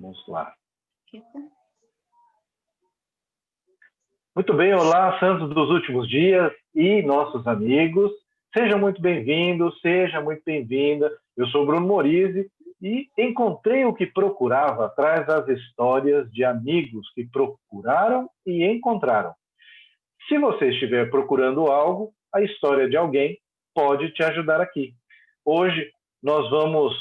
Vamos lá. Muito bem, olá, santos dos últimos dias e nossos amigos. Sejam muito bem-vindos, seja muito bem-vinda. Eu sou Bruno Morizzi e encontrei o que procurava atrás das histórias de amigos que procuraram e encontraram. Se você estiver procurando algo, a história de alguém pode te ajudar aqui. Hoje nós vamos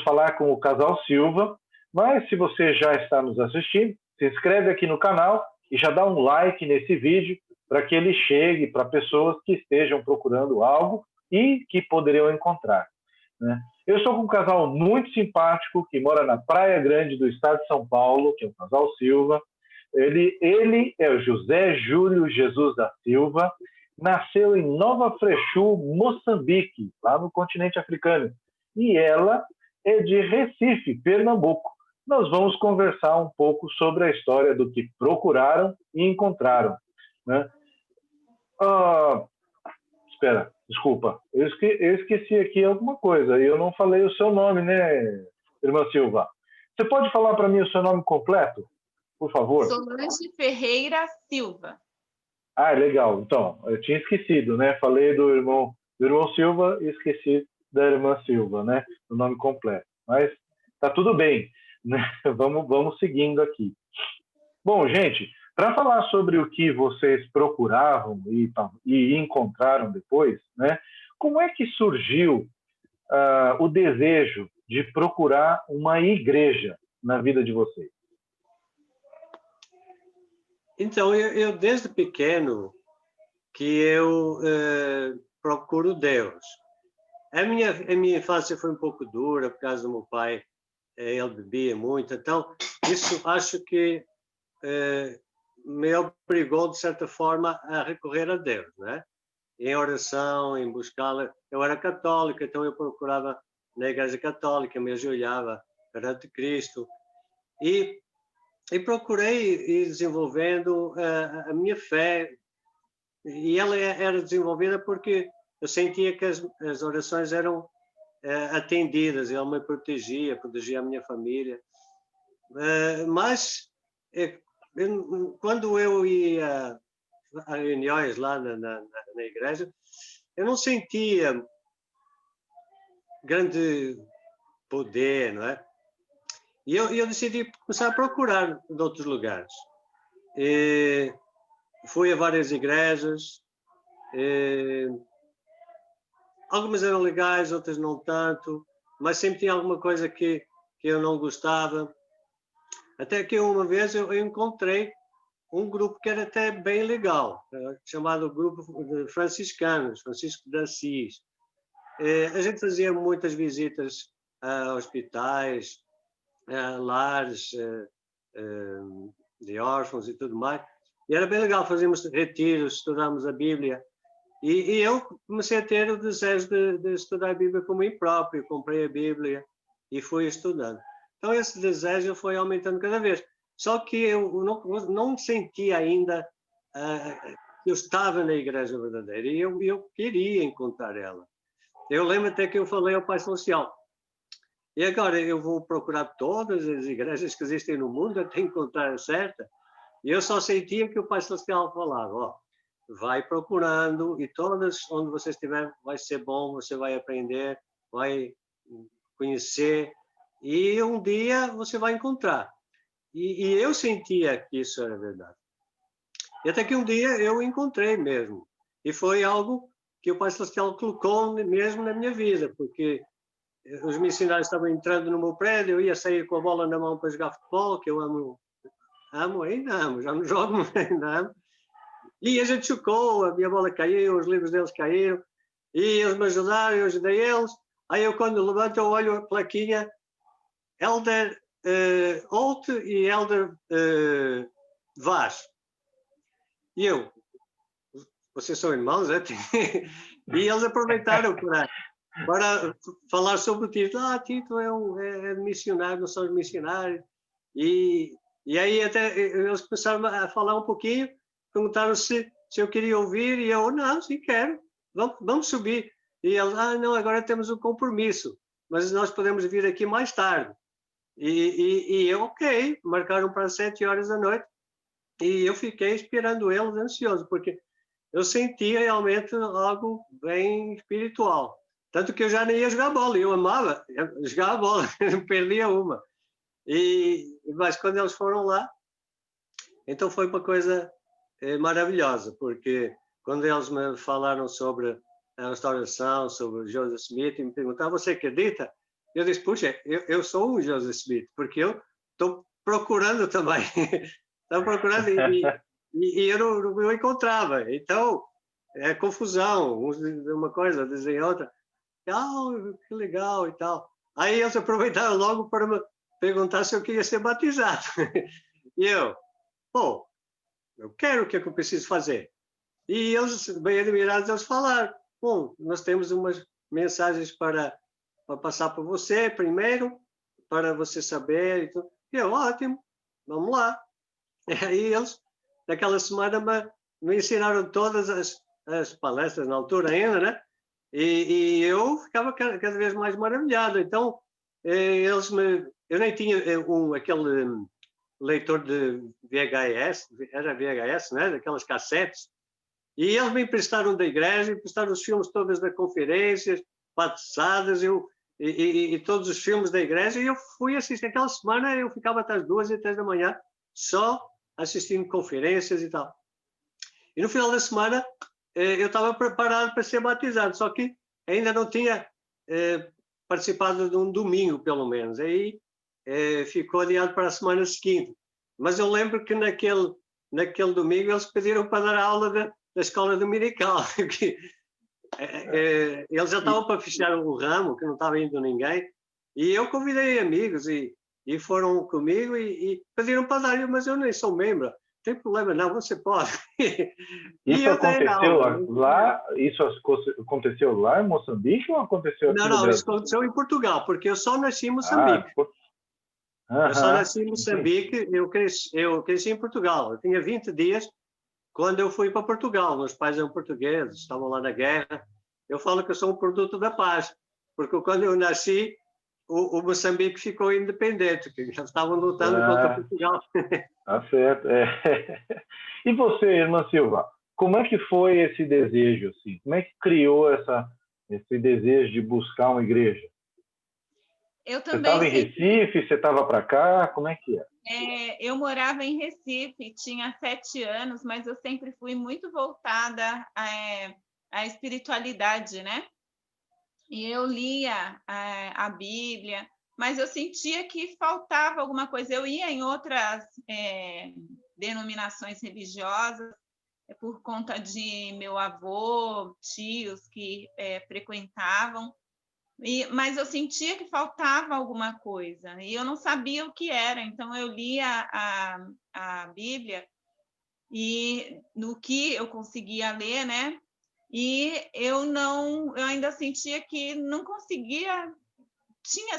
falar com o casal Silva, mas se você já está nos assistindo, se inscreve aqui no canal e já dá um like nesse vídeo para que ele chegue para pessoas que estejam procurando algo e que poderiam encontrar, né? Eu estou com um casal muito simpático que mora na Praia Grande do estado de São Paulo, que é o casal Silva. Ele é o José Júlio Jesus da Silva, nasceu em Nova Freshu, Moçambique, lá no continente africano. E ela é de Recife, Pernambuco. Nós vamos conversar um pouco sobre a história do que procuraram e encontraram, né? Espera, desculpa. Eu esqueci aqui alguma coisa. Eu não falei o seu nome, né, irmã Silva? Você pode falar para mim o seu nome completo, por favor? Solange Ferreira Silva. Ah, legal. Então, eu tinha esquecido, né? Falei do irmão Silva e esqueci da irmã Silva, né? O nome completo. Mas tá tudo bem, né? Vamos seguindo aqui. Bom, gente, para falar sobre o que vocês procuravam e encontraram depois, né? Como é que surgiu o desejo de procurar uma igreja na vida de vocês? Então, eu desde pequeno que eu procuro Deus. A minha infância foi um pouco dura por causa do meu pai. Ele bebia muito, então isso acho que me obrigou, de certa forma, a recorrer a Deus, né? Em oração, em buscá-la. Eu era católico, então eu procurava na igreja católica, me ajoelhava perante Cristo e procurei ir desenvolvendo a minha fé, e ela era desenvolvida porque eu sentia que as orações eram atendidas, ele me protegia a minha família. Mas quando eu ia a reuniões lá na igreja, eu não sentia grande poder, não é? E eu decidi começar a procurar de outros lugares. Fui a várias igrejas, algumas eram legais, outras não tanto, mas sempre tinha alguma coisa que eu não gostava. Até que uma vez eu encontrei um grupo que era até bem legal, chamado Grupo de Franciscanos, Francisco de Assis. A gente fazia muitas visitas a hospitais, lares de órfãos e tudo mais. E era bem legal, fazíamos retiros, estudámos a Bíblia. E eu comecei a ter o desejo de estudar a Bíblia por mim próprio. Comprei a Bíblia e fui estudando. Então esse desejo foi aumentando cada vez. Só que eu não sentia ainda que eu estava na igreja verdadeira. E eu queria encontrar ela. Eu lembro até que eu falei ao Pai Celestial: e agora eu vou procurar todas as igrejas que existem no mundo até encontrar a certa? E eu só sentia que o Pai Celestial falava: ó, vai procurando, e todas onde você estiver vai ser bom, você vai aprender, vai conhecer, e um dia você vai encontrar. E eu sentia que isso era verdade. E até que um dia eu encontrei mesmo. E foi algo que o Pai Celestial colocou mesmo na minha vida, porque os missionários estavam entrando no meu prédio, eu ia sair com a bola na mão para jogar futebol, que eu ainda amo, já não jogo, mas ainda amo. E a gente chocou, a minha bola caiu, os livros deles caíram, e eles me ajudaram, eu ajudei eles. Aí eu, quando levanto, eu olho a plaquinha, Elder Holt e Elder Vaz. E eu, vocês são irmãos, é? E eles aproveitaram para falar sobre o Tito. Tito é missionário, nós somos missionários. E aí até eles começaram a falar um pouquinho, perguntaram se eu queria ouvir, e eu, não, sim, quero, vamos subir. E eles, não, agora temos um compromisso, mas nós podemos vir aqui mais tarde. E eu, ok, marcaram para 7 horas da noite, e eu fiquei esperando eles ansioso, porque eu sentia realmente algo bem espiritual. Tanto que eu já nem ia jogar bola, eu amava jogar a bola, não perdia uma. Mas quando eles foram lá, então foi uma coisa maravilhosa, porque quando eles me falaram sobre a restauração, sobre Joseph Smith, e me perguntaram, você acredita? Eu disse, puxa, eu sou um Joseph Smith, porque eu estou procurando também. Estava procurando e eu não encontrava. Então, é confusão, uns dizem uma coisa, dizem outra. Que legal e tal. Aí eles aproveitaram logo para me perguntar se eu queria ser batizado. E eu, pô, eu quero, o que é que eu preciso fazer? E eles, bem admirados, eles falaram, bom, nós temos umas mensagens para passar para você primeiro, para você saber. E eu, ótimo, vamos lá. E aí eles, naquela semana, me ensinaram todas as palestras, na altura ainda, né? E eu ficava cada vez mais maravilhado. Então, eu nem tinha aquele leitor de VHS, era VHS, né? Daquelas cassetes. E eles me emprestaram da igreja, emprestaram os filmes todos das conferências, passadas, e todos os filmes da igreja, e eu fui assistir. Aquela semana eu ficava até as 2 e 3 da manhã, só assistindo conferências e tal. E no final da semana, eu estava preparado para ser batizado, só que ainda não tinha participado de um domingo, pelo menos. Aí ficou adiado para a semana seguinte. Mas eu lembro que naquele domingo eles pediram para dar aula da escola dominical. Eles já estavam para fechar o ramo, que não estava indo ninguém, e eu convidei amigos e foram comigo e pediram para dar, mas eu nem sou membro. Não tem problema, não, você pode. Isso aconteceu lá? Isso aconteceu lá em Moçambique ou aconteceu aqui no Brasil? Não, isso aconteceu em Portugal, porque eu só nasci em Moçambique. Eu só nasci em Moçambique, eu cresci em Portugal. Eu tinha 20 dias quando eu fui para Portugal. Meus pais eram portugueses, estavam lá na guerra. Eu falo que eu sou um produto da paz, porque quando eu nasci, o Moçambique ficou independente, que já estavam lutando contra Portugal. Tá certo. E você, irmã Silva, como é que foi esse desejo? Assim? Como é que criou esse desejo de buscar uma igreja? Eu Você também estava em Recife? Você estava para cá? Como é que é? Eu morava em Recife, tinha 7 anos, mas eu sempre fui muito voltada à espiritualidade, né? E eu lia a Bíblia, mas eu sentia que faltava alguma coisa. Eu ia em outras denominações religiosas, por conta de meu avô, tios que frequentavam, mas eu sentia que faltava alguma coisa, e eu não sabia o que era. Então, eu lia a Bíblia, e no que eu conseguia ler, né? E eu ainda sentia que não conseguia,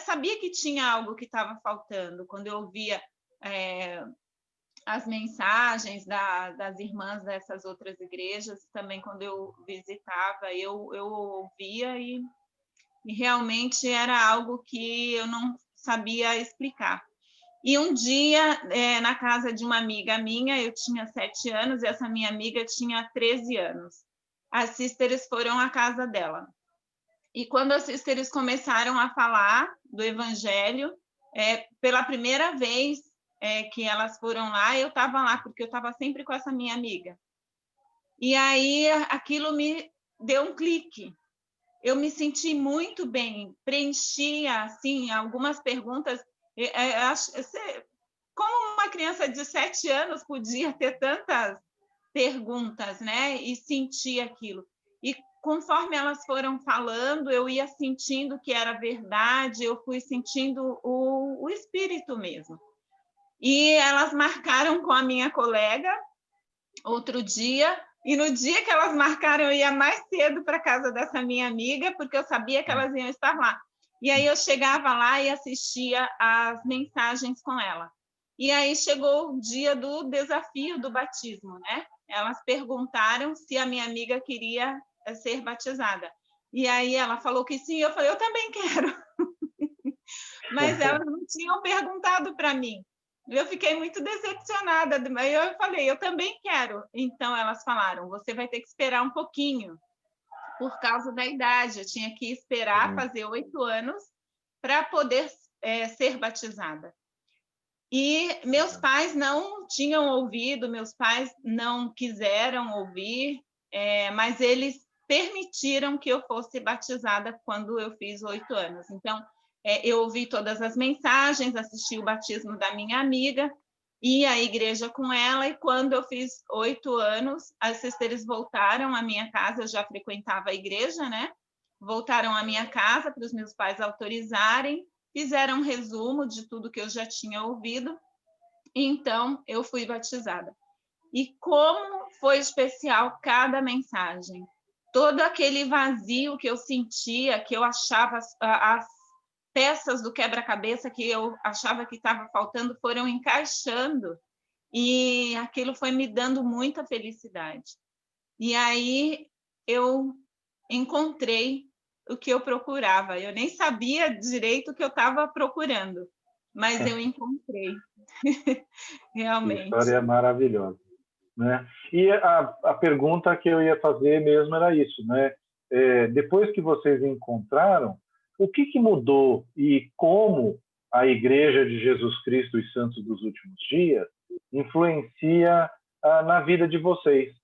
sabia que tinha algo que estava faltando. Quando eu ouvia as mensagens das irmãs dessas outras igrejas, também quando eu visitava, eu ouvia e realmente era algo que eu não sabia explicar. E um dia, na casa de uma amiga minha, eu tinha 7 anos e essa minha amiga tinha 13 anos. As sisters foram à casa dela. E quando as sisters começaram a falar do evangelho, pela primeira vez que elas foram lá, eu estava lá, porque eu estava sempre com essa minha amiga. E aí aquilo me deu um clique. Eu me senti muito bem, preenchia assim, algumas perguntas. Como uma criança de 7 anos podia ter tantas perguntas, né? E sentir aquilo. E conforme elas foram falando, eu ia sentindo que era verdade, eu fui sentindo o espírito mesmo. E elas marcaram com a minha colega outro dia, e no dia que elas marcaram, eu ia mais cedo para a casa dessa minha amiga, porque eu sabia que elas iam estar lá. E aí eu chegava lá e assistia as mensagens com ela. E aí chegou o dia do desafio do batismo, né? Elas perguntaram se a minha amiga queria ser batizada. E aí ela falou que sim, eu falei, eu também quero. mas elas não tinham perguntado para mim. Eu fiquei muito decepcionada. Aí eu falei, eu também quero. Então, elas falaram, você vai ter que esperar um pouquinho, por causa da idade. Eu tinha que esperar fazer 8 anos para poder ser batizada. E meus pais não tinham ouvido, meus pais não quiseram ouvir, mas eles permitiram que eu fosse batizada quando eu fiz 8 anos. Então, eu ouvi todas as mensagens, assisti o batismo da minha amiga, ia à igreja com ela, e quando eu fiz 8 anos, as sisteres voltaram à minha casa, eu já frequentava a igreja, né? Voltaram à minha casa para os meus pais autorizarem, fizeram um resumo de tudo que eu já tinha ouvido, e então eu fui batizada. E como foi especial cada mensagem! Todo aquele vazio que eu sentia, que eu achava as peças do quebra-cabeça que eu achava que estava faltando foram encaixando, e aquilo foi me dando muita felicidade. E aí eu encontrei o que eu procurava. Eu nem sabia direito o que eu estava procurando, mas eu encontrei. Realmente. História maravilhosa, né? E a pergunta que eu ia fazer mesmo era isso, né? Depois que vocês encontraram, o que mudou e como a Igreja de Jesus Cristo e Santos dos Últimos Dias influencia na vida de vocês,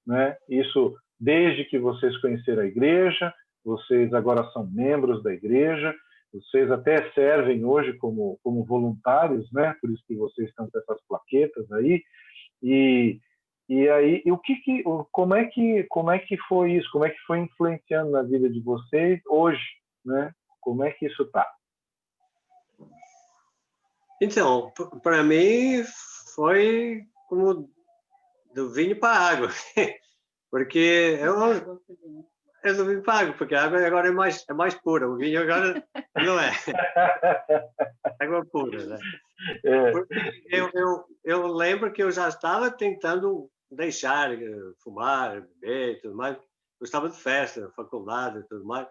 né? Isso desde que vocês conheceram a Igreja, vocês agora são membros da Igreja, vocês até servem hoje como voluntários, né? Por isso que vocês estão com essas plaquetas aí. E aí, como é que foi isso? Como é que foi influenciando na vida de vocês hoje, né? Como é que isso está? Então, para mim foi como do vinho para a água, porque eu do vinho para a água, porque a água agora é mais pura, o vinho agora não é. Água pura, né? Porque eu lembro que eu já estava tentando deixar fumar, beber e tudo mais. Eu estava de festa, faculdade e tudo mais.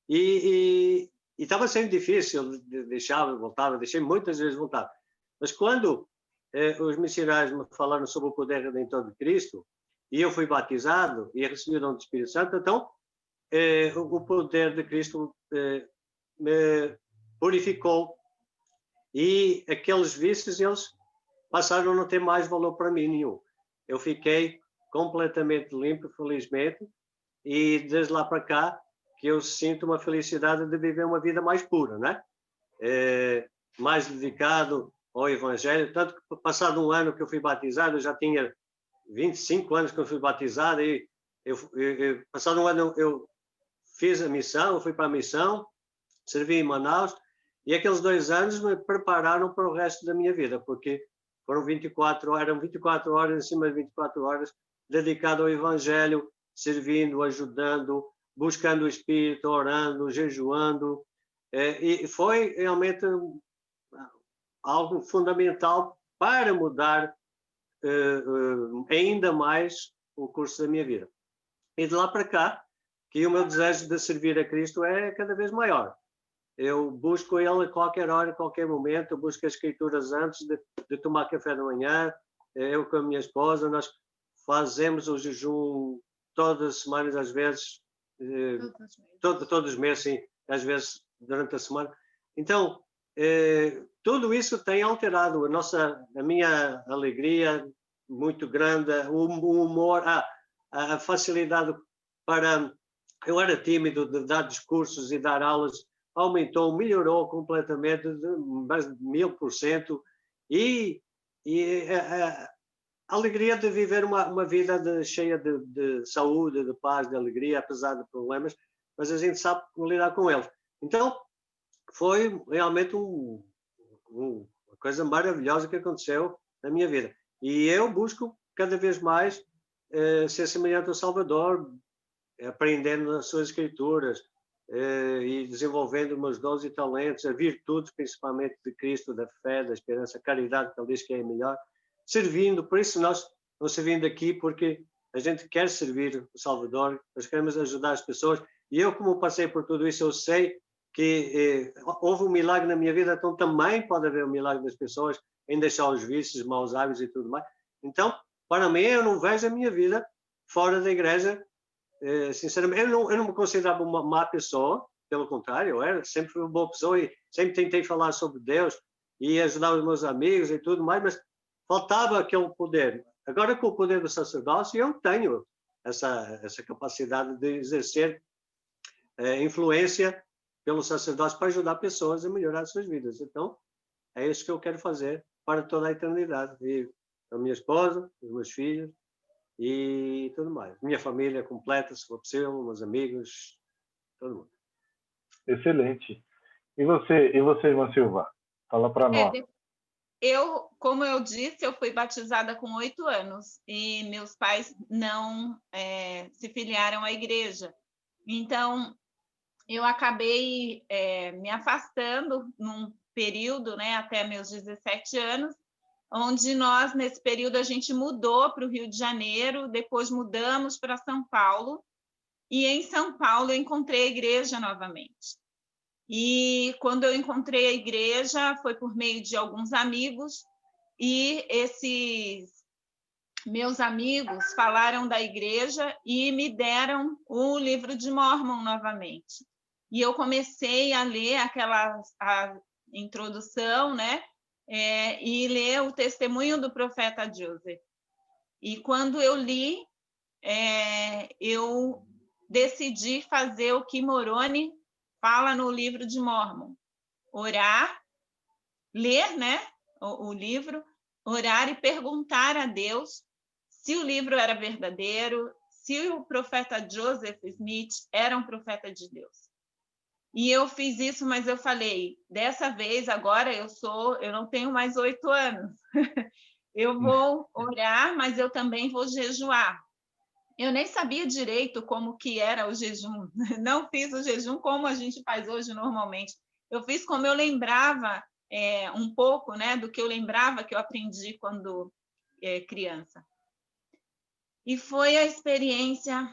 E estava sendo difícil, deixava, voltava, deixei muitas vezes voltar. Mas quando os missionários me falaram sobre o poder redentor de Cristo, e eu fui batizado e recebi o dom do Espírito Santo, então o poder de Cristo me purificou, e aqueles vícios, eles passaram a não ter mais valor para mim nenhum. Eu fiquei completamente limpo, felizmente, e desde lá para cá que eu sinto uma felicidade de viver uma vida mais pura, né? Mais dedicado ao Evangelho. Tanto que, passado um ano que eu fui batizado, eu já tinha 25 anos que eu fui batizado, e passado um ano eu fiz a missão, eu fui para a missão, servi em Manaus, e aqueles 2 anos me prepararam para o resto da minha vida, porque eram 24 horas, em cima de 24 horas, dedicado ao Evangelho, servindo, ajudando, buscando o Espírito, orando, jejuando. E foi realmente algo fundamental para mudar ainda mais o curso da minha vida. E de lá para cá, que o meu desejo de servir a Cristo é cada vez maior. Eu busco Ele a qualquer hora, a qualquer momento. Eu busco as Escrituras antes de tomar café da manhã. Eu com a minha esposa, nós fazemos o jejum todas as semanas, às vezes, todos os meses, sim, às vezes durante a semana. Então, tudo isso tem alterado a minha alegria muito grande, o humor, a facilidade para... Eu era tímido de dar discursos e dar aulas, aumentou, melhorou completamente, mais de 1000%, e a alegria de viver uma vida cheia de saúde, de paz, de alegria, apesar de problemas, mas a gente sabe como lidar com eles. Então, foi realmente uma coisa maravilhosa que aconteceu na minha vida. E eu busco cada vez mais ser semelhante ao Salvador, aprendendo as suas Escrituras, e desenvolvendo meus dons e talentos, a virtudes principalmente de Cristo, da fé, da esperança, a caridade, que ele diz que é a melhor, servindo. Por isso nós estamos servindo aqui, porque a gente quer servir o Salvador, nós queremos ajudar as pessoas, e eu, como passei por tudo isso, eu sei que houve um milagre na minha vida, então também pode haver um milagre das pessoas em deixar os vícios, maus hábitos e tudo mais. Então, para mim, eu não vejo a minha vida fora da igreja. Sinceramente, eu não me considerava uma má pessoa, pelo contrário, eu era sempre fui uma boa pessoa e sempre tentei falar sobre Deus e ajudar os meus amigos e tudo mais, mas faltava aquele poder. Agora, com o poder do sacerdócio, eu tenho essa capacidade de exercer influência pelo sacerdócio para ajudar pessoas a melhorar as suas vidas. Então, é isso que eu quero fazer para toda a eternidade. E a minha esposa, os meus filhos e tudo mais. Minha família completa, se for possível, meus amigos, todo mundo. Excelente. E você, irmã Silva? Fala para nós. Como eu disse, eu fui batizada com 8 anos e meus pais não se filiaram à igreja. Então, eu acabei me afastando num período, né, até meus 17 anos, onde nós, nesse período, a gente mudou para o Rio de Janeiro, depois mudamos para São Paulo, e em São Paulo eu encontrei a igreja novamente. E quando eu encontrei a igreja, foi por meio de alguns amigos, e esses meus amigos falaram da igreja e me deram o livro de Mórmon novamente. E eu comecei a ler a introdução, né? E ler o testemunho do profeta Joseph. E quando eu li, eu decidi fazer o que Moroni fala no livro de Mórmon: orar, ler, né, o livro, orar e perguntar a Deus se o livro era verdadeiro, se o profeta Joseph Smith era um profeta de Deus. E eu fiz isso, mas eu falei, dessa vez, agora eu não tenho mais 8 anos. Eu vou orar, mas eu também vou jejuar. Eu nem sabia direito como que era o jejum. Não fiz o jejum como a gente faz hoje normalmente. Eu fiz como eu lembrava um pouco, né, do que eu lembrava que eu aprendi quando criança. E foi a experiência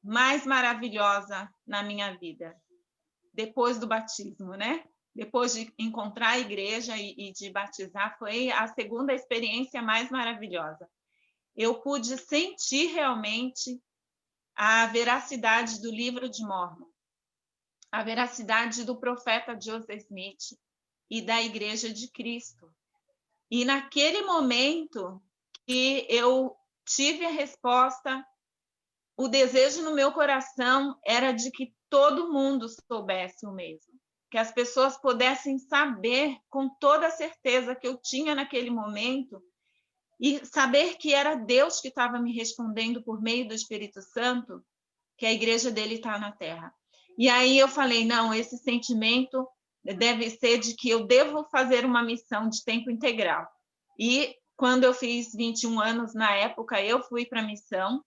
mais maravilhosa na minha vida, depois do batismo, né? Depois de encontrar a igreja e de batizar, foi a segunda experiência mais maravilhosa. Eu pude sentir realmente a veracidade do livro de Mórmon, a veracidade do profeta Joseph Smith e da Igreja de Cristo. E naquele momento que eu tive a resposta, o desejo no meu coração era de que todo mundo soubesse o mesmo, que as pessoas pudessem saber com toda a certeza que eu tinha naquele momento e saber que era Deus que estava me respondendo por meio do Espírito Santo, que a igreja dele está na Terra. E aí eu falei, não, esse sentimento deve ser de que eu devo fazer uma missão de tempo integral. E quando eu fiz 21 anos, na época, eu fui para a missão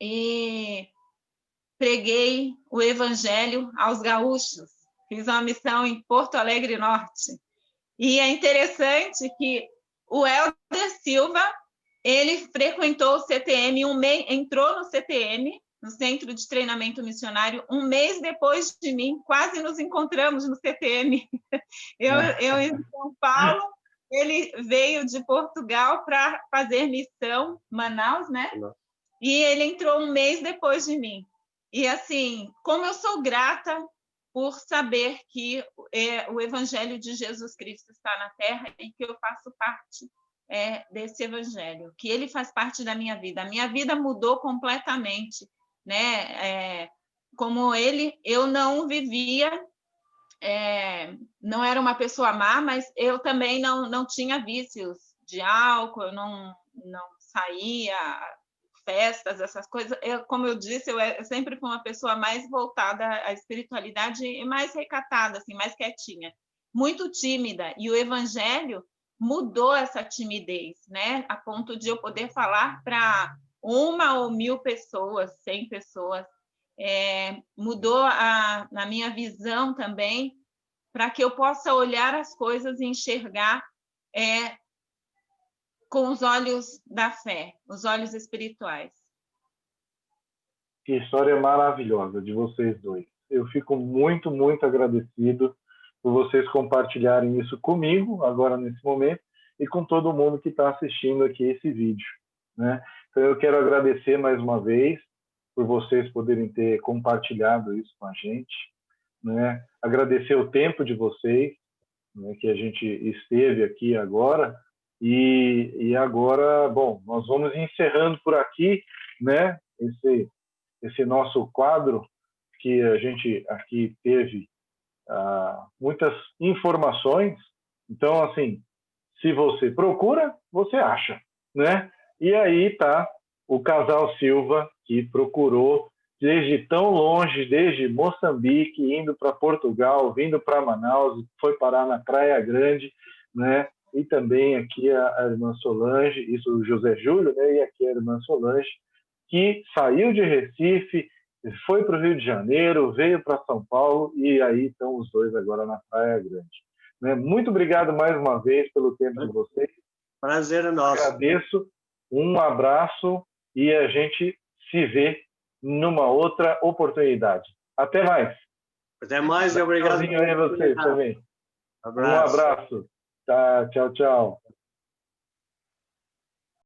e preguei o evangelho aos gaúchos. Fiz uma missão em Porto Alegre Norte. E é interessante que o Helder Silva, ele frequentou o CTM, entrou no CTM, no Centro de Treinamento Missionário, um mês depois de mim, quase nos encontramos no CTM. Eu em São Paulo, ele veio de Portugal para fazer missão, Manaus, né? E ele entrou um mês depois de mim. E, assim, como eu sou grata por saber que o Evangelho de Jesus Cristo está na Terra e que eu faço parte desse Evangelho, que ele faz parte da minha vida. A minha vida mudou completamente, né? Como ele, eu não vivia, não era uma pessoa má, mas eu também não tinha vícios de álcool, eu não saía, festas, essas coisas. Como eu disse, eu sempre fui uma pessoa mais voltada à espiritualidade e mais recatada, assim, mais quietinha, muito tímida. E o Evangelho mudou essa timidez, né? A ponto de eu poder falar para 1 ou 1000 pessoas, 100 pessoas. Mudou na minha visão também, para que eu possa olhar as coisas e enxergar com os olhos da fé, os olhos espirituais. Que história maravilhosa de vocês dois. Eu fico muito, muito agradecido por vocês compartilharem isso comigo, agora nesse momento, e com todo mundo que está assistindo aqui esse vídeo, né? Então, eu quero agradecer mais uma vez por vocês poderem ter compartilhado isso com a gente, né? Agradecer o tempo de vocês, né, que a gente esteve aqui agora, e agora, bom, nós vamos encerrando por aqui, né? Esse nosso quadro que a gente aqui teve muitas informações. Então, assim, se você procura, você acha, né? E aí tá o casal Silva, que procurou desde tão longe, desde Moçambique, indo para Portugal, vindo para Manaus, foi parar na Praia Grande, né? E também aqui a irmã Solange, isso o José Júlio, né? E aqui a irmã Solange, que saiu de Recife, foi para o Rio de Janeiro, veio para São Paulo, e aí estão os dois agora na Praia Grande. Né? Muito obrigado mais uma vez pelo tempo de vocês. Prazer é nosso. Agradeço, um abraço e a gente se vê numa outra oportunidade. Até mais. Até mais e obrigado. Tchauzinho aí a vocês também. Abraço. Um abraço. Tá, tchau, tchau.